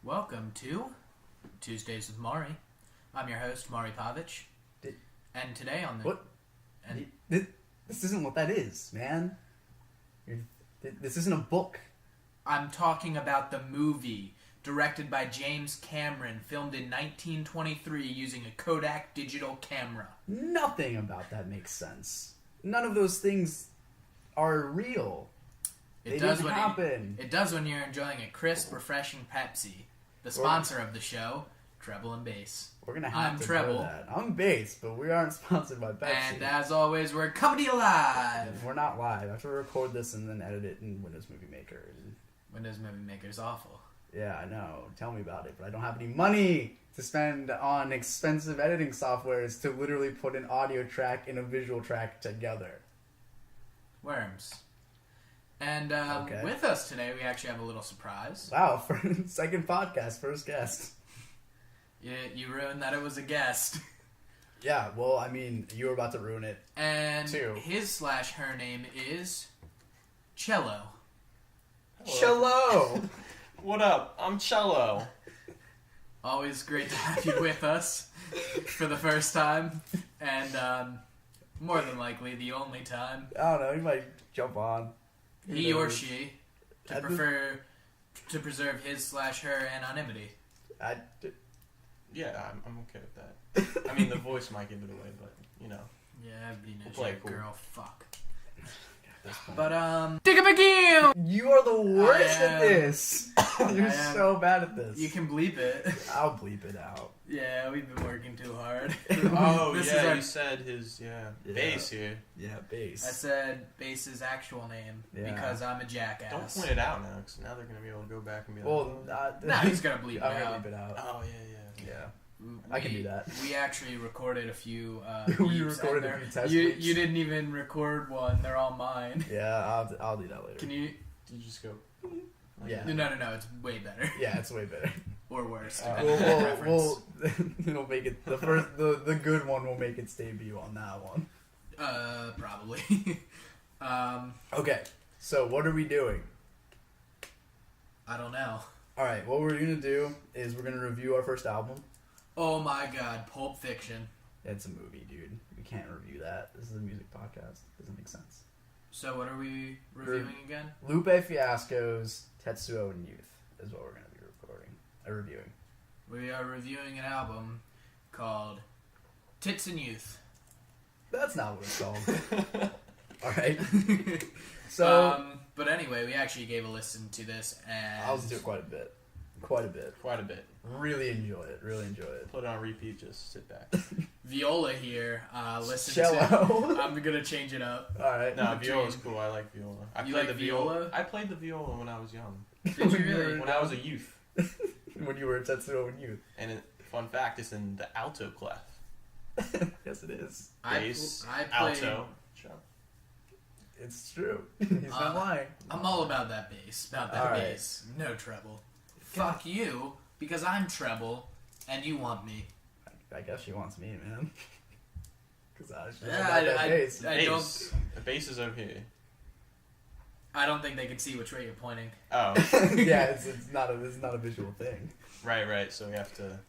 Welcome to Tuesdays with Mari. I'm your host, Mari Pavich. And today on the... What? And This isn't what that is, man. This isn't a book. I'm talking about the movie, directed by James Cameron, filmed in 1923 using a Kodak digital camera. Nothing about that makes sense. None of those things are real. They didn't happen. It does when you're enjoying a crisp, refreshing Pepsi. The sponsor of the show, Treble and Bass. We're gonna have to Treble. know that. I'm Bass, but we aren't sponsored by Pepsi. And as always, we're coming to you live. We're not live. I have to record this and then edit it in Windows Movie Maker. Windows Movie Maker's awful. Yeah, I know. Tell me about it. But I don't have any money to spend on expensive editing softwares to literally put an audio track and a visual track together. Worms. And Okay. With us today, we actually have a little surprise. Wow, for second podcast, first guest. You ruined that it was a guest. Yeah, well, I mean, you were about to ruin it. And Two. his/her name is Cello. Cello! What up? I'm Cello. Always great to have you with us for the first time. And more than likely, the only time. I don't know, you might jump on. He or she to preserve his/her anonymity. Yeah, I'm okay with that. I mean, the voice might give it away, but, you know. Yeah, being a We'll play it cool. girl, fuck. But, dig him again! You are the worst at this! You're I am. so bad at this. You can bleep it. I'll bleep it out. Yeah, we've been working too hard. Oh, This is yeah, our- you said his, Yeah. bass here. Yeah, I Bass. said Bass's actual name Yeah. because I'm a Don't jackass. point it out now, because now they're going to be able to go back and be like, Well, No, he's gonna bleep it I'm gonna out. bleep it out. oh, yeah. Yeah. I can do that. We actually recorded a few. We beeps, recorded and a few test You beeps. didn't even record one. They're all mine. Yeah, I'll do that later. Can you? Did you just go? Yeah. No. It's way better Yeah, it's way better. or worse. We'll, depending on your preference. it'll make it, the good one will make its debut on that one. Probably. Okay, so what are we doing? I don't know. Alright, what we're gonna do is we're gonna review our first album. Oh my God, Pulp Fiction. It's a movie, dude. We can't review that. This is a music podcast. Doesn't make sense. So what are we reviewing again? Lupe Fiasco's Tetsuo and Youth is what we're going to be reviewing. We are reviewing an album called Tits and Youth. That's not what it's called. Alright. So, But anyway, we actually gave a listen to this, and I listened to it quite a bit. Quite a bit. Really enjoy it. Put it on repeat, just sit back. Viola here. Listen Cello. to. I'm gonna change it up. Alright. No, viola's cool. I like viola. You like viola? I played the viola when I was young. Did you really? When I was a youth. When you were at Tetsuo and Youth. And fun fact, it's in the alto clef. Yes, it is. Bass, I played. alto. It's true. He's not lying. I'm all about that bass. About that Alright. bass. No treble. Fuck you, because I'm treble, and you want me. I guess she wants me, man. Because I should Yeah, have that bass. I don't. The bass is over here. I don't think they can see which way you're pointing. Oh, Yeah, it's not a visual thing. right. So we have to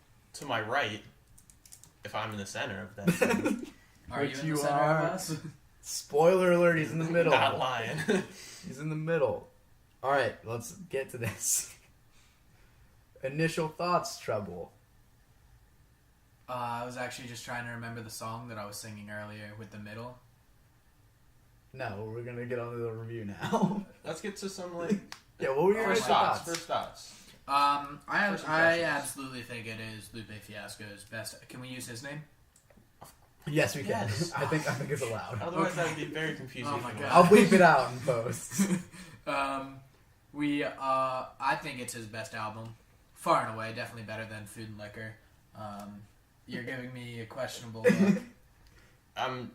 my right, if I'm in the center of that thing. Are Which you in you the center are. of us? Spoiler alert, he's in the middle. Not lying. He's in the middle. Alright, let's get to this. Initial thoughts, Treble. I was actually just trying to remember the song that I was singing earlier with the middle. No, we're gonna get on to the review now. Let's get to some like Yeah, what were your first initial thoughts. thoughts? First thoughts. I First impressions. absolutely think it is Lupe Fiasco's best. Can we use his name? Yes, we can. Yes. I think it's allowed. Otherwise, that would be very confusing. Oh my for God. me. I'll bleep it out in post. I think it's his best album, far and away. Definitely better than Food and Liquor. You're giving me a questionable look.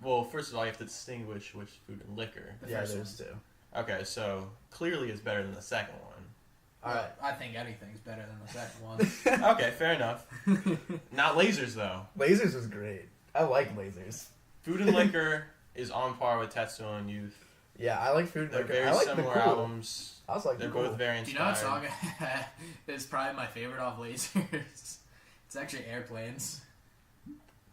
Well, first of all, you have to distinguish which food and liquor. The Yeah, first there's two. Okay, so clearly it's better than the second one. Alright. I think anything's better than the second one. Okay, fair enough. Not lasers though. Lasers was great. I like lasers. Food and liquor is on par with Tetsuo and Youth. Yeah, I like food. They're Like, very I like similar the cool. albums. I was like, They're the cool. both very Do you know what inspired. song is probably my favorite off Lasers? It's actually Airplanes.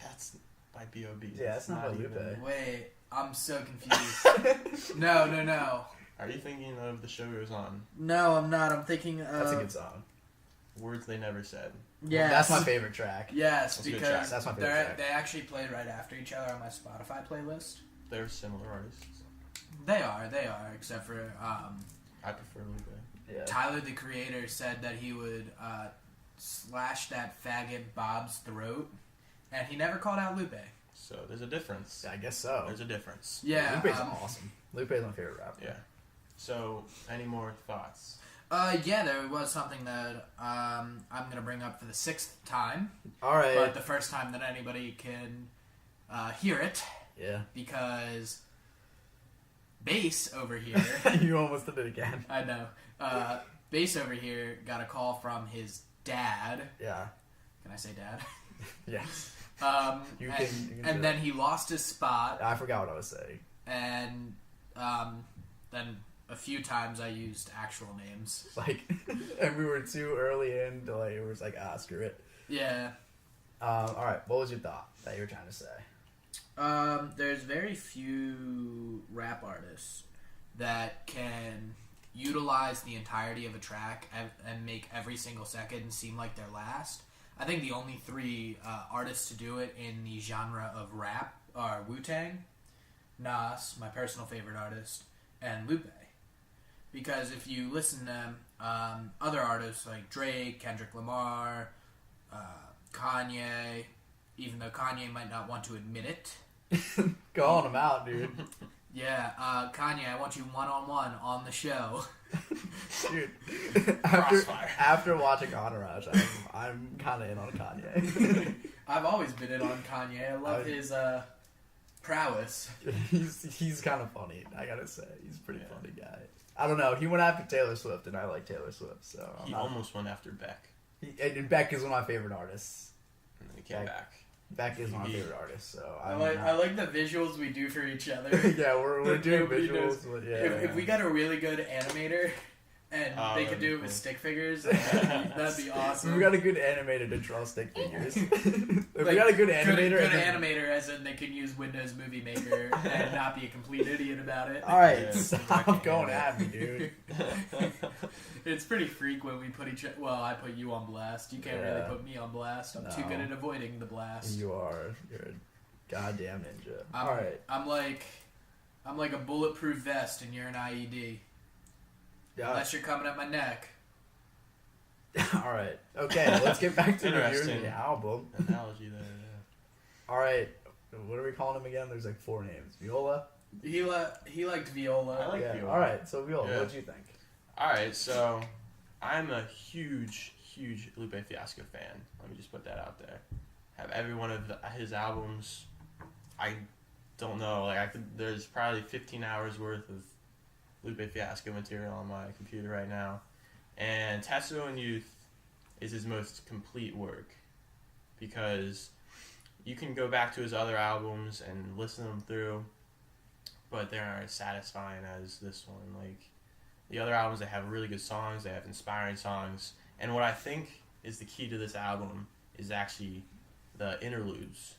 That's by B.O.B. Yeah, that's not by even- Lupe. Wait, I'm so confused. No. Are you thinking of The Show Goes On? No, I'm not. I'm thinking of... That's a good song. Words They Never Said. Yes. That's my favorite track. Yes, That's a good because track. That's my favorite track. they actually played right after each other on my Spotify playlist. They're similar artists. They are, except for I prefer Lupe. Yeah. Tyler, the creator, said that he would slash that faggot Bob's throat, and he never called out Lupe. So there's a difference. I guess so. There's a difference. Yeah. Lupe's awesome. Lupe's my favorite rapper. Yeah. So, any more thoughts? Yeah, there was something that I'm gonna bring up for the 6th time, All right. but the first time that anybody can hear it, Yeah. because Bass over here. You almost did it again. I know. Bass over here got a call from his dad. Yeah. Can I say dad? Yes. You and, can say and then he lost his spot, I forgot what I was saying. and then a few times I used actual names. Like, and we were too early in to like, it was like, screw it. Yeah. All right. What was your thought that you were trying to say? There's very few rap artists that can utilize the entirety of a track and make every single second seem like their last. I think the only 3 artists to do it in the genre of rap are Wu-Tang, Nas, my personal favorite artist, and Lupe. Because if you listen to other artists like Drake, Kendrick Lamar, Kanye, even though Kanye might not want to admit it. Calling him out, dude. Yeah, Kanye, I want you one-on-one on the show. Dude. Crossfire. After watching Entourage, I'm kind of in on Kanye. I've always been in on Kanye. I love his prowess. he's kind of funny, I gotta say. He's a pretty funny guy. I don't know. He went after Taylor Swift, and I like Taylor Swift, so He almost went after Beck. And Beck is one of my favorite artists. And then he came back. Beck is my favorite artist, so I like the visuals we do for each other. Yeah, we're doing Nobody knows. visuals. But yeah, If we got a really good animator and they could do it with stick figures, that'd be awesome. we got a good animator to draw stick figures. If we got a good animator, good and then- animator, as in they can use Windows Movie Maker and not be a complete idiot about it. All right, Yeah, stop going at me, dude. It's pretty frequent we put well, I put you on blast. You can't really Yeah. put me on blast. I'm too No. good at avoiding the blast. You're a goddamn ninja. I'm, All right, I'm like a bulletproof vest and you're an IED. yeah. Unless you're coming at my neck. All right, okay. Let's get back to reviewing Interesting. the album. Analogy there, yeah. All right, what are we calling him again? There's like 4 names. Viola. He liked Viola. I like Yeah. Viola. All right, so Viola, Yeah. what'd you think? Alright, so I'm a huge Lupe Fiasco fan. Let me just put that out there. Have every one of his albums. I don't know, like there's probably 15 hours worth of Lupe Fiasco material on my computer right now. And Tetsuo and Youth is his most complete work because you can go back to his other albums and listen them through, but they aren't as satisfying as this one. Like, the other albums, they have really good songs, they have inspiring songs, and what I think is the key to this album is actually the interludes,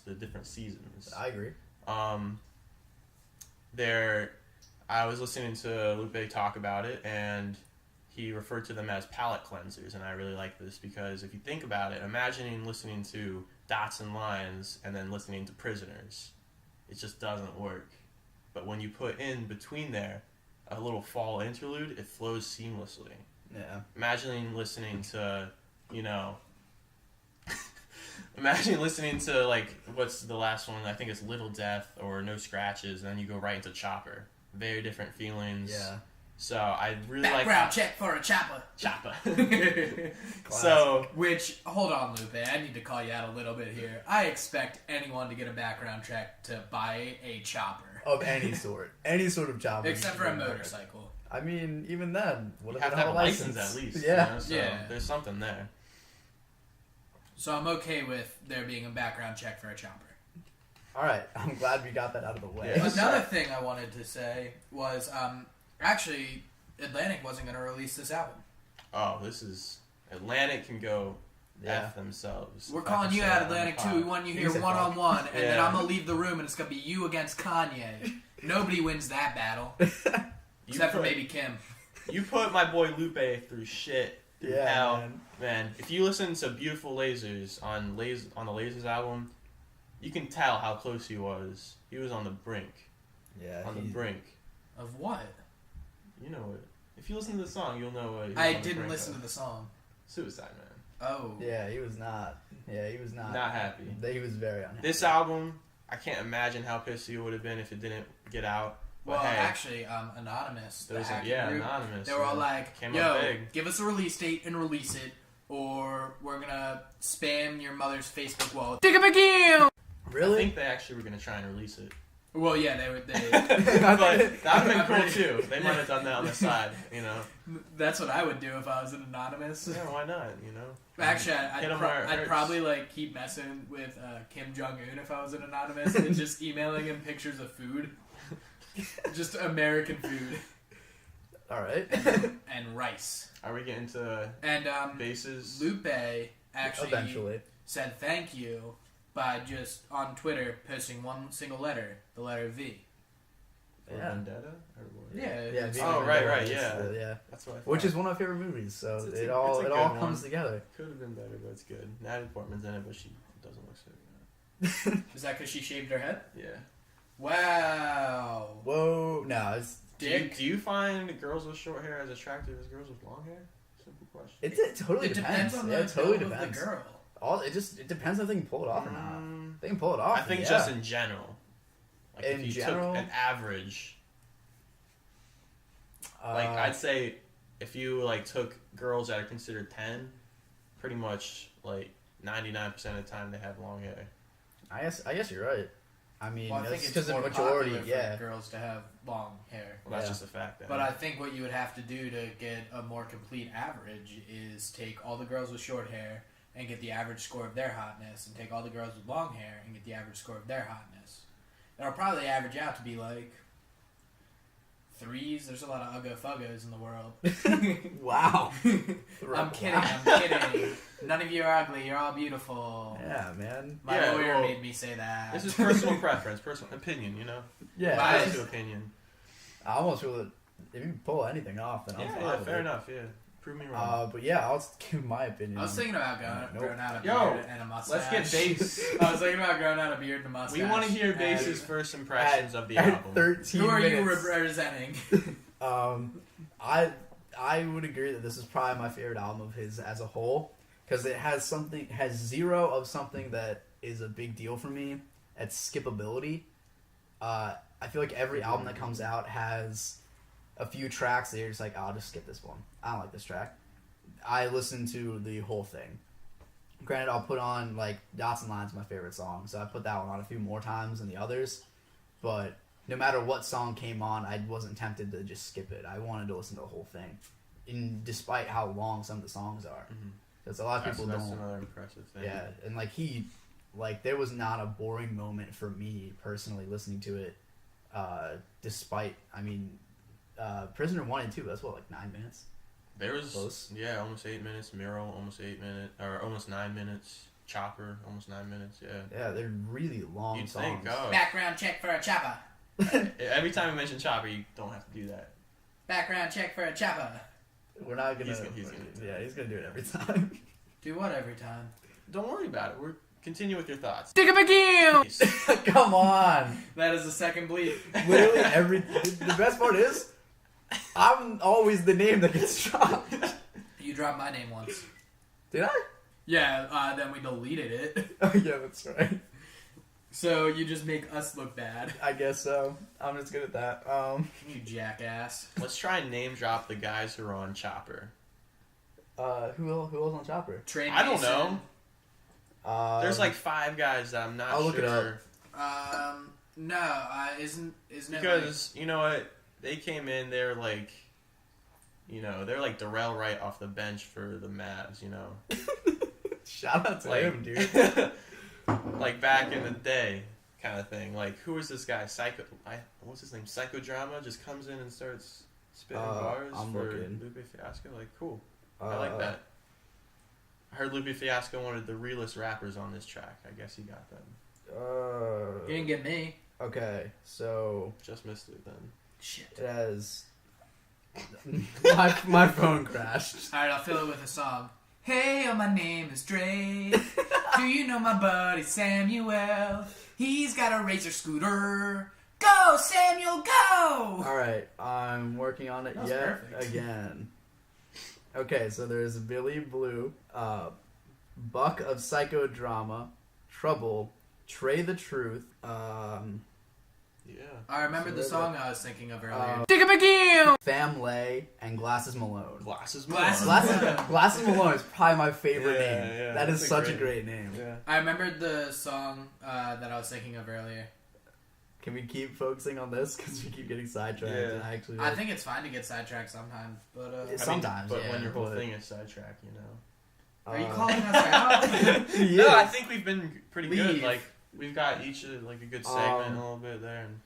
the different seasons. I agree. I was listening to Lupe talk about it, and he referred to them as palate cleansers, and I really like this because if you think about it, imagining listening to Dots and Lines and then listening to Prisoners, it just doesn't work. But when you put in between there a little fall interlude, it flows seamlessly. Yeah. Imagining listening to, imagine listening to, like, what's the last one? I think it's Little Death or No Scratches, and then you go right into Chopper. Very different feelings. Yeah. So I really like Background check for a chopper. Chopper. Classic. So, Which, hold on, Lupe. I need to call you out a little bit here. I expect anyone to get a background check to buy a chopper. Of any sort. Any sort of job. Except for a motorcycle. I mean, even then, what you if have they to have a license at least. Yeah. So Yeah. there's something there. So I'm okay with there being a background check for a chopper. All right, I'm glad we got that out of the way. Yeah. Another thing I wanted to say was, actually, Atlantic wasn't going to release this album. Oh, this is Atlantic can go F themselves. We're calling you out, Atlantic, too. We want you here one-on-one, and then Yeah. I'm going to leave the room, and it's going to be you against Kanye. Nobody wins that battle. Except for maybe Kim. You put my boy Lupe through shit. Yeah, Hell, man. If you listen to Beautiful Lasers on the Lasers album, you can tell how close he was. He was on the brink. Yeah. On the brink. Of what? You know it. If you listen to the song, you'll know what. I didn't listen to the song. Suicide Man. Oh. Yeah, he was not. Yeah, he was not. Not happy. He was very unhappy. This album, I can't imagine how pissed he would have been if it didn't get out. But Well, hey, actually, Anonymous, the hacking group, Anonymous. they were all like, Came yo, up big. give us a release date and release it, or we're gonna spam your mother's Facebook wall. Dig him again! I Really? think they actually were gonna try and release it. Well, yeah, they would. But that would have been I'm cool pretty- too. They might have done that on the side, you know. That's what I would do if I was an Anonymous. Yeah, why not? You know. Actually, Hit 'em where it I'd hurts. probably like keep messing with Kim Jong-un if I was an Anonymous and just emailing him pictures of food. Just American food All right. and rice. Are we getting to And bases? Lupe actually Eventually. said thank you by just on Twitter posting one single letter, the letter V. Or Yeah. Vendetta? Or what? Yeah. Yeah. it's- Oh, right, yeah. Yeah. That's what I thought. Which is one of my favorite movies. So It's it a all good comes one. together. Could have been better, but it's good. Natalie Portman's in it, but she doesn't look so good. Is that because she shaved her head? Yeah. Wow. Whoa. No, it's Dick. Do you find girls with short hair as attractive as girls with long hair? Simple question. it totally It depends. depends on Yeah, the it totally build of depends. the girl. It depends if they can pull it off or not. Mm, They can pull it off. I think yeah. just in general. Like In if you general? took an average, Uh, like I'd say, if you like took girls that are considered 10, pretty much like 99% of the time they have long hair. I guess you're right. I mean, Well, I that's think because it's the more majority. popular Yeah. for girls to have long hair. Well, that's Yeah. just a fact. Then. But I think what you would have to do to get a more complete average is take all the girls with short hair and get the average score of their hotness, and take all the girls with long hair and get the average score of their hotness. It'll probably average out to be like 3s. There's a lot of uggo-fuggos in the world. Wow. I'm kidding. None of you are ugly. You're all beautiful. Yeah, man. My Yeah, lawyer well, made me say that. this is personal preference, personal opinion. You know, Yeah. Bias. bias to opinion. I almost feel that if you pull anything off, then I'm fine Yeah, with fair it. enough. Yeah, prove me wrong. But yeah, I'll just give my opinion. I was thinking about growing out a Yo, beard and a mustache. Let's get base. I was thinking about growing out a beard and a mustache. We want to hear and- Base's first impressions of the at album. 13 Who are you minutes. representing? I would agree that this is probably my favorite album of his as a whole, because it has zero of something that is a big deal for me. It's skippability. I feel like every album that comes out has a few tracks that you're just like, I'll just skip this one. I don't like this track. I listen to the whole thing. Granted, I'll put on like Dots and Lines, my favorite song, so I put that one on a few more times than the others. But no matter what song came on, I wasn't tempted to just skip it. I wanted to listen to the whole thing, despite how long some of the songs are. Because a lot of people That's don't. another impressive thing. Yeah, and there was not a boring moment for me personally listening to it. Despite, Prisoner 1 and 2, that's what, like 9 minutes? There was Close. almost 8 minutes. Miro almost 8 minutes, or almost 9 minutes. Chopper almost 9 minutes. Yeah. Yeah, they're really long You'd songs. think, oh, Background check for a chopper. every time you mention Chopper, you don't have to do that. Background check for a chopper. We're not gonna. He's gonna yeah, he's gonna do it every time. Do what every time? Don't worry about it. Continue with your thoughts. Dig him again! Come on. That is the second bleep. Literally the best part is, I'm always the name that gets dropped. You dropped my name once. Did I? Yeah, then we deleted it. Oh yeah, that's right. So you just make us look bad. I guess so. I'm just good at that. You jackass. Let's try and name drop the guys who are on Chopper. Who else on Chopper? Trey I don't Mason. know. There's like 5 guys that I'm not I'll sure. look it up. No, isn't it Because, you know what? They came in, they're like Darrell Wright off the bench for the Mavs, you know? Shout out to Like- him, dude. Like back in the day. kind of thing. Like, who is this guy? What's his name? Psychodrama just comes in and starts spitting bars for Lupe Fiasco. Like, cool. I like that. I heard Lupe Fiasco wanted the realest rappers on this track. I guess he got them. You didn't get me. Okay, so Just missed it then. Shit. it has my phone crashed. Alright, I'll fill it with a song. Hey, my name is Dre. Do you know my buddy Samuel? He's got a razor scooter. Go, Samuel, go! Alright, I'm working on it That was yet perfect. again. Okay, so there's Billy Blue, Buck of Psychodrama, Trouble, Trey the Truth, Yeah. I remembered the So song I was thinking of earlier. Famlay, and Glasses Malone. Glasses. Glasses Malone is probably my favorite Yeah, name. yeah, That is that's such a great name. Yeah. I remembered the song that I was thinking of earlier. Can we keep focusing on this? Because we keep getting sidetracked. Yeah. And actually, I think it's fine to get sidetracked sometimes, but It's- I Sometimes, but yeah, when your whole but- thing is sidetracked, you know. are you calling us out? No, I think we've been pretty good. Leave. Like, we've got each like a good segment, a little bit there. And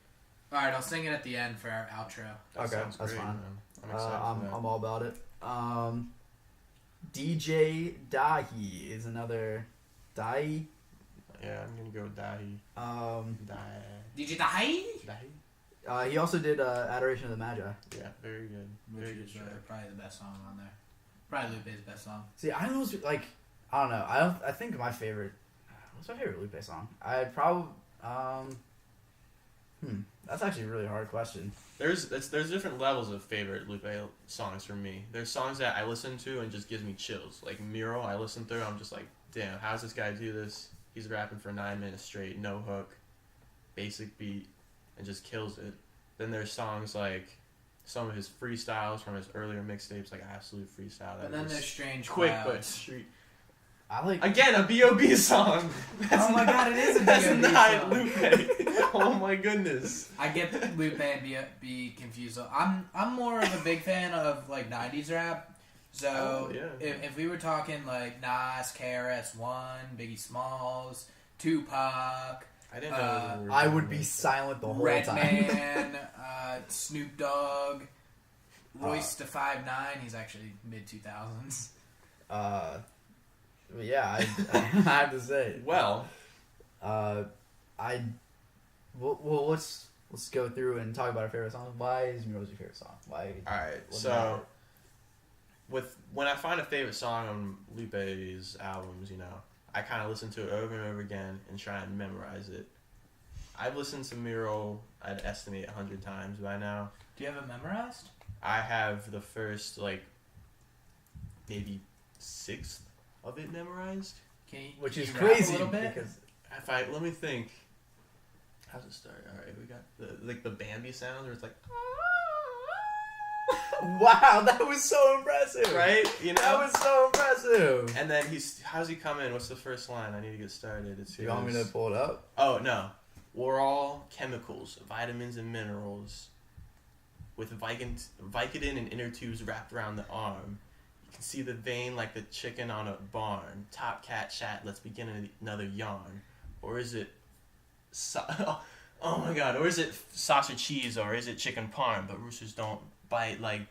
Alright, I'll sing it at the end for our outro. that Okay, sounds that's great, fine. man. I'm excited for that. I'm all about it. DJ Dahi is another Dahi. Yeah, I'm gonna go with Dahi. Did you die? Dahi. He also did Adoration of the Magi. Yeah, very good. Which Very good is track. probably the best song on there. Probably Lupe's best song. See, I don't know, I don't know. I think my favorite. What's my favorite Lupe song? I'd probably. That's actually a really hard question. There's different levels of favorite Lupe songs for me. There's songs that I listen to and just gives me chills. Like Miro, I listen through, I'm just like, damn, how's this guy do this? He's rapping for 9 minutes straight, no hook, basic beat, and just kills it. Then there's songs like some of his freestyles from his earlier mixtapes, like Absolute Freestyle. And then there's Strange quick Clouds. but street. I like. Again, a B.O.B. song. Oh my god, it is a That's B.O.B. not song. Lupe. Oh my goodness. I get Lupe and be confused. So I'm more of a big fan of like 90s rap. So Oh, yeah. if we were talking like Nas, KRS-One, Biggie Smalls, Tupac, I didn't know. we were I doing would be this. silent the whole time. Redman, Snoop Dogg, Royce the 5'9", he's actually mid 2000s. Yeah, I have to say. Well, Well, let's go through and talk about our favorite songs. Why is Miro's your favorite song? Why? all right. what So, about when I find a favorite song on Lupe's albums, you know, I kind of listen to it over and over again and try and memorize it. I've listened to Miro, I'd estimate 100 times by now. Do you have it memorized? I have the first maybe 6th of it memorized. which can is you rap crazy a little bit? because Let me think. How's it start? All right, we got the Bambi sound where it's like, wow, that was so impressive. right? You know, That was so impressive. And then how's he come in? What's the first line? I need to get started. It's Do you want me to his- pull it up? Oh no, we're all chemicals, vitamins and minerals, with Vicodin and inner tubes wrapped around the arm. You can see the vein like the chicken on a barn. Top cat chat. Let's begin another yarn. Or is it? Oh my god! Or is it sausage cheese? Or is it chicken parm? But roosters don't bite like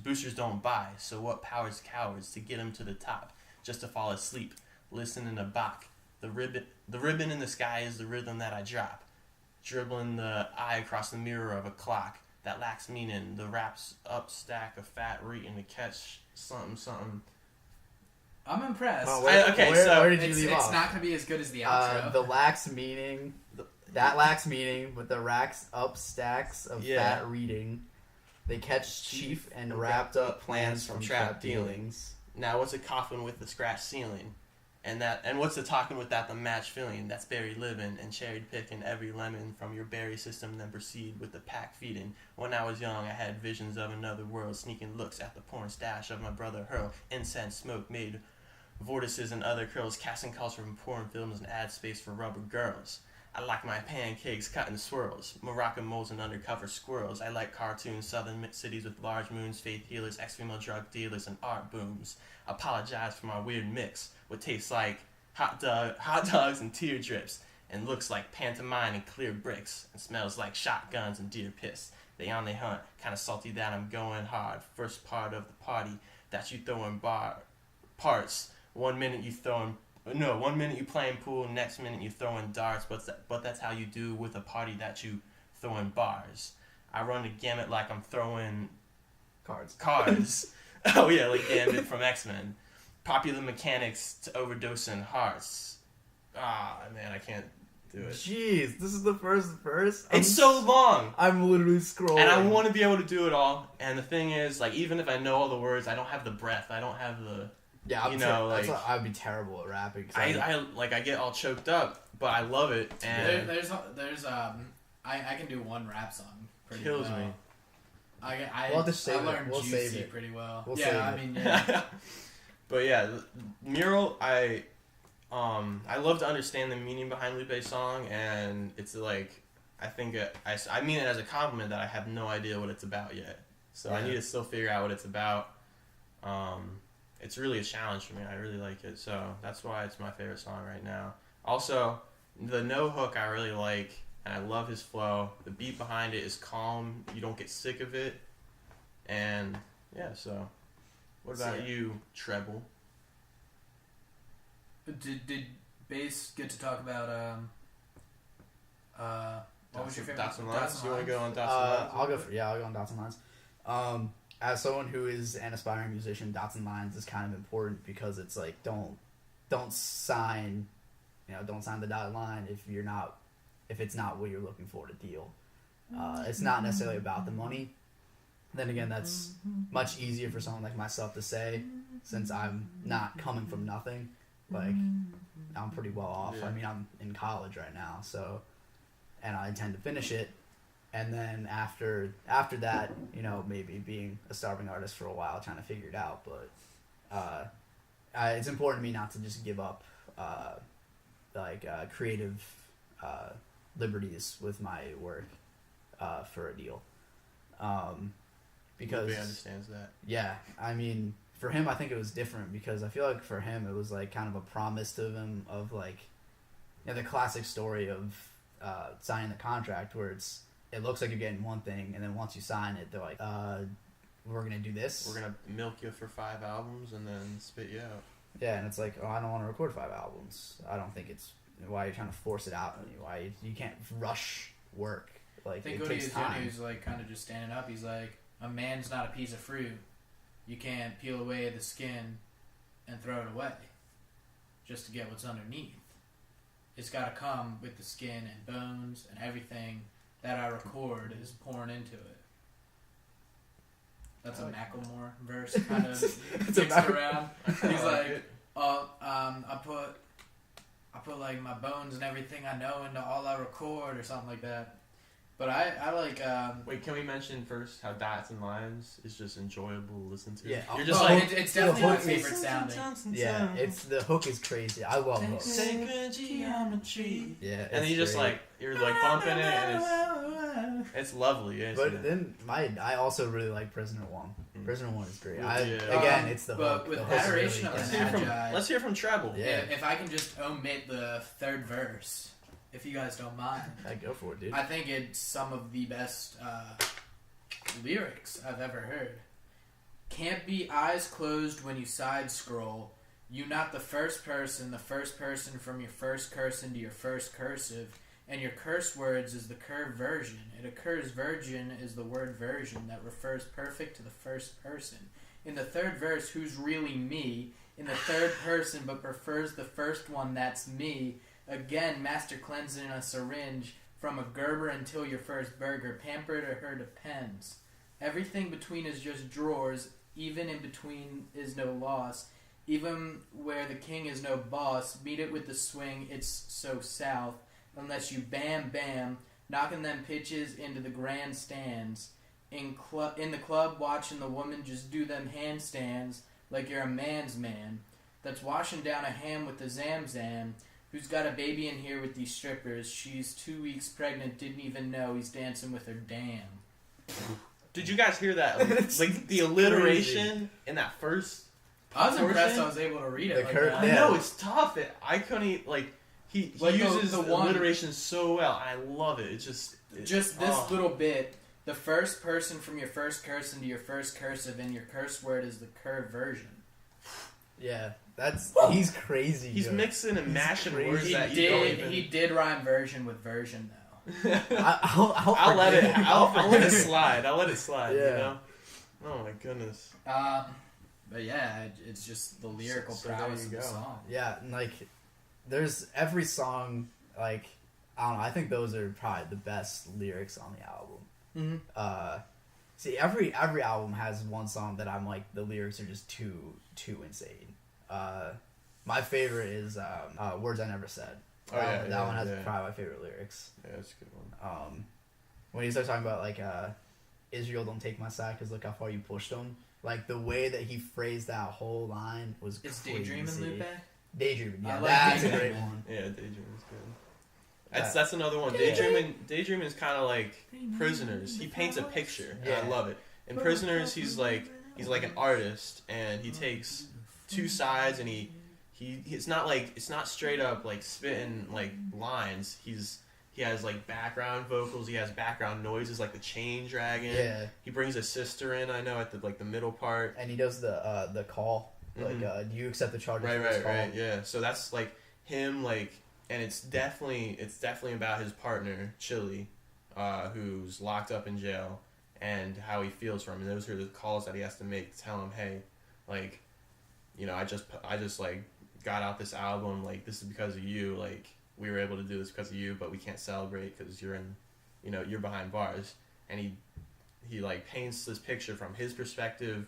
boosters don't buy. So what powers cowards to get them to the top? Just to fall asleep, listening to Bach. The ribbon in the sky is the rhythm that I drop. Dribbling the eye across the mirror of a clock that lacks meaning. The wraps up stack of fat reading to catch something. I'm impressed. Oh, so where did you it's leave it's off? not going to be as good as the outro. The lacks meaning. That lacks meaning, but the racks up stacks of Yeah. fat reading. They catch chief and wrapped up plans from trap dealings. Now what's a coffin with the scratch ceiling? And what's the talking with that the match feeling? That's berry living and cherry picking every lemon from your berry system, then proceed with the pack feeding. When I was young, I had visions of another world, sneaking looks at the porn stash of my brother Hurl. Incense smoke made vortices and other curls, casting calls from porn films and ad space for rubber girls. I like my pancakes cut in swirls, Moroccan moles and undercover squirrels. I like cartoons, southern cities with large moons, faith healers, ex-female drug dealers, and art booms. Apologize for my weird mix, what tastes like hot dogs and teardrips, and looks like pantomime and clear bricks, and smells like shotguns and deer piss. They on they hunt, kinda salty that I'm going hard. First part of the party that you throwing parts. 1 minute you playing pool, next minute you throwing darts, but that's how you do with a party that you throwing bars. I run the gamut like I'm throwing cards. Oh yeah, like Gambit from X-Men. Popular mechanics to overdosing hearts. Ah, man, I can't do it. Jeez, this is the first verse? It's so long! I'm literally scrolling. And I want to be able to do it all. And the thing is, like, even if I know all the words, I don't have the breath. I don't have the... Yeah, I'd be terrible at rapping. I get all choked up, but I love it. And I can do one rap song pretty kills well. me. I learned We'll Juicy save it. pretty well. We'll yeah, save I it. mean, yeah. But yeah, Mural, I love to understand the meaning behind Lupe's song, and it's like, I think I mean it as a compliment that I have no idea what it's about yet. So I need to still figure out what it's about. It's really a challenge for me. I really like it. So that's why it's my favorite song right now. Also, the no hook I really like, and I love his flow. The beat behind it is calm. You don't get sick of it. And yeah, so what about you, Treble? Did Bass get to talk about what was your favorite? Dots and Lines? You want to go on Dots and Lines? I'll go on Dots and Lines. As someone who is an aspiring musician, Dots and Lines is kind of important because it's like don't sign the dotted line if it's not what you're looking for to deal. It's not necessarily about the money. Then again, that's much easier for someone like myself to say, since I'm not coming from nothing. Like, I'm pretty well off. Yeah. I mean, I'm in college right now, and I intend to finish it. And then after that, maybe being a starving artist for a while, trying to figure it out. But it's important to me not to just give up creative liberties with my work for a deal. Because Lupe understands that. Yeah, I mean, for him, I think it was different because I feel like for him it was like kind of a promise to him of like, the classic story of signing the contract where it looks like you're getting one thing, and then once you sign it, they're like, we're going to do this. We're going to milk you for 5 albums and then spit you out. Yeah, and it's like, I don't want to record 5 albums. I don't think it's... Why are you trying to force it out on you? Why you can't rush work? Like, I think it takes time. He was like kind of just standing up. He's like, a man's not a piece of fruit. You can't peel away the skin and throw it away just to get what's underneath. It's got to come with the skin and bones and everything that I record is pouring into it. That's a Macklemore verse, kind of mixed around. He's like, I put like my bones and everything I know into all I record, or something like that. But I like. Wait, can we mention first how Dots and Lines is just enjoyable to listen to? Yeah, you're just like, it's definitely my favorite sounding. Yeah, the hook is crazy. I love hooks. Sacred geometry. Yeah, and then you just like you're like bumping it, and it's lovely. Isn't it? Then I also really like Prisoner One. Prisoner One is great. Yeah. It's the but hook. with the hook Adoration really of good. the Magi. Let's hear from Treble. Yeah. If I can just omit the third verse, if you guys don't mind. I go for it, dude. I think it's some of the best lyrics I've ever heard. Can't be eyes closed when you side scroll. You not the first person from your first curse into your first cursive. And your curse words is the curved version. It occurs virgin is the word version that refers perfect to the first person. In the third verse, who's really me? In the third person, but prefers the first one, that's me. Again, master cleansing a syringe from a Gerber until your first burger. Pampered or her depends. Everything between is just drawers. Even in between is no loss. Even where the king is no boss. Meet it with the swing, it's so south. Unless you bam bam, knocking them pitches into the grandstands. In the club, watching the woman just do them handstands like you're a man's man. That's washing down a ham with the zam. Who's got a baby in here with these strippers? She's 2 weeks pregnant, didn't even know he's dancing with her damn. Did you guys hear that? Like the alliteration in that first. I was impressed I was able to read it. I know it's tough. I couldn't like. he Like uses the one- alliteration so well. I love it. It's Just this little bit. The first person from your first curse into your first cursive, and your curse word is the curved version. Yeah, he's crazy. He's good. mixing and mashing crazy. words He that you don't even. did rhyme version with version though. I'll let it. forgive him. I'll let it slide. I'll let it slide. Yeah. You know. Oh my goodness. But yeah, it's just the lyrical So there prowess you of the go. song. Yeah, and like, there's every song, like, I don't know, I think those are probably the best lyrics on the album. Mm-hmm. See, every album has one song that I'm like, the lyrics are just too insane. My favorite is Words I Never Said. That one has probably my favorite lyrics. Yeah, that's a good one. When he starts talking about, like, Israel don't take my side because look how far you pushed them. Like, the way that he phrased that whole line was It's crazy. Daydreaming, Lupe? Daydreaming, yeah, I like that's a Daydreaming. great one. Yeah, Daydreaming is good. That's another one. Daydreaming is kind of like Prisoners. He paints a picture, and I love it. In Prisoners, he's like an artist, and he takes two sides, and it's not straight up like spitting like lines. He has like background vocals. He has background noises like the chain dragging. Yeah. He brings his sister in. I know at the middle part. And he does the call, like, do you accept the charges? for this call? Right. Yeah. So that's like him, like, and it's definitely about his partner Chili, who's locked up in jail, and how he feels for him. And those are the calls that he has to make to tell him, hey, like, you know, I just like got out this album. Like, this is because of you. Like, we were able to do this because of you, but we can't celebrate because you're in, you know, you're behind bars. And he like paints this picture from his perspective,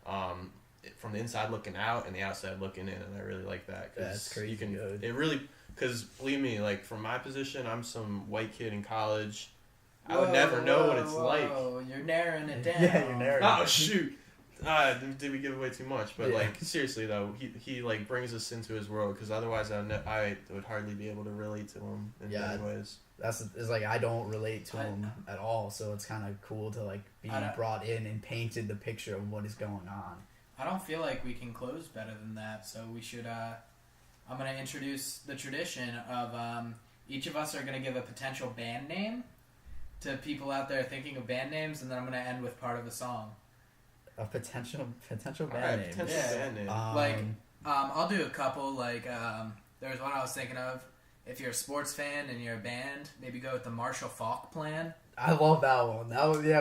from the inside looking out and the outside looking in, and I really like that. Cause that's crazy. You can, it really, because believe me, like, from my position, I'm some white kid in college. I would never know what it's like. You're narrowing it down. Yeah, you're narrowing. Oh shoot! Did we give away too much? But like, seriously though, he like brings us into his world, because otherwise I would hardly be able to relate to him in many ways. It's like I don't relate to him at all, so it's kind of cool to like be brought in and painted the picture of what is going on. I don't feel like we can close better than that, so we should. I'm gonna introduce the tradition of each of us are gonna give a potential band name to people out there thinking of band names, and then I'm gonna end with part of a song. A potential band name. Potential band name. I'll do a couple. Like, there's one I was thinking of. If you're a sports fan and you're a band, maybe go with the Marshall Falk Plan. I love that one.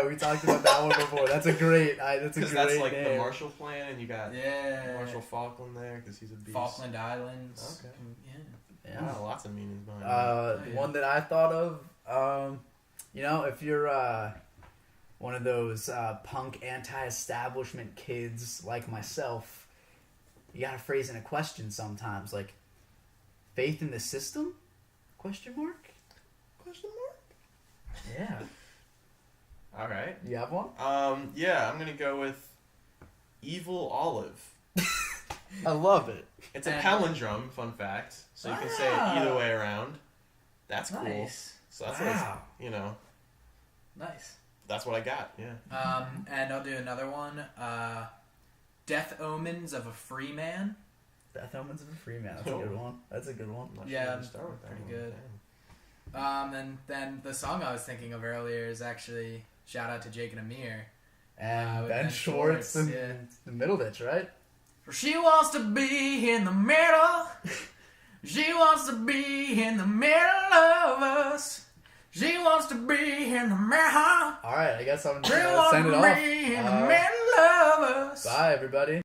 We talked about that one before. That's a great. That's like name. The Marshall Plan, and you got Marshall Falkland there because he's a beast. Falkland Islands. Okay. Yeah. Wow, lots of meanings behind that. One that I thought of. If you're one of those punk anti-establishment kids like myself, you gotta phrase in a question sometimes, like, faith in the system? Question mark? Yeah. All right. You have one? Yeah, I'm gonna go with Evil Olive. I love it. It's a palindrome, fun fact. So you can say it either way around. That's cool. Nice. So that's what Nice. that's what I got. Yeah. And I'll do another one. Death Omens of a Free Man. Death Omens of a Free Man. That's a good one. I'm not Yeah, sure where to start with that pretty one. good. Damn. And then the song I was thinking of earlier is actually shout out to Jake and Amir. And with Ben Schwartz in the middle ditch, right? She wants to be in the middle. She wants to be in the middle of us. She wants to be in the middle. All right, I guess I'm She going to wants send it to off. be in the middle of us. Bye, everybody.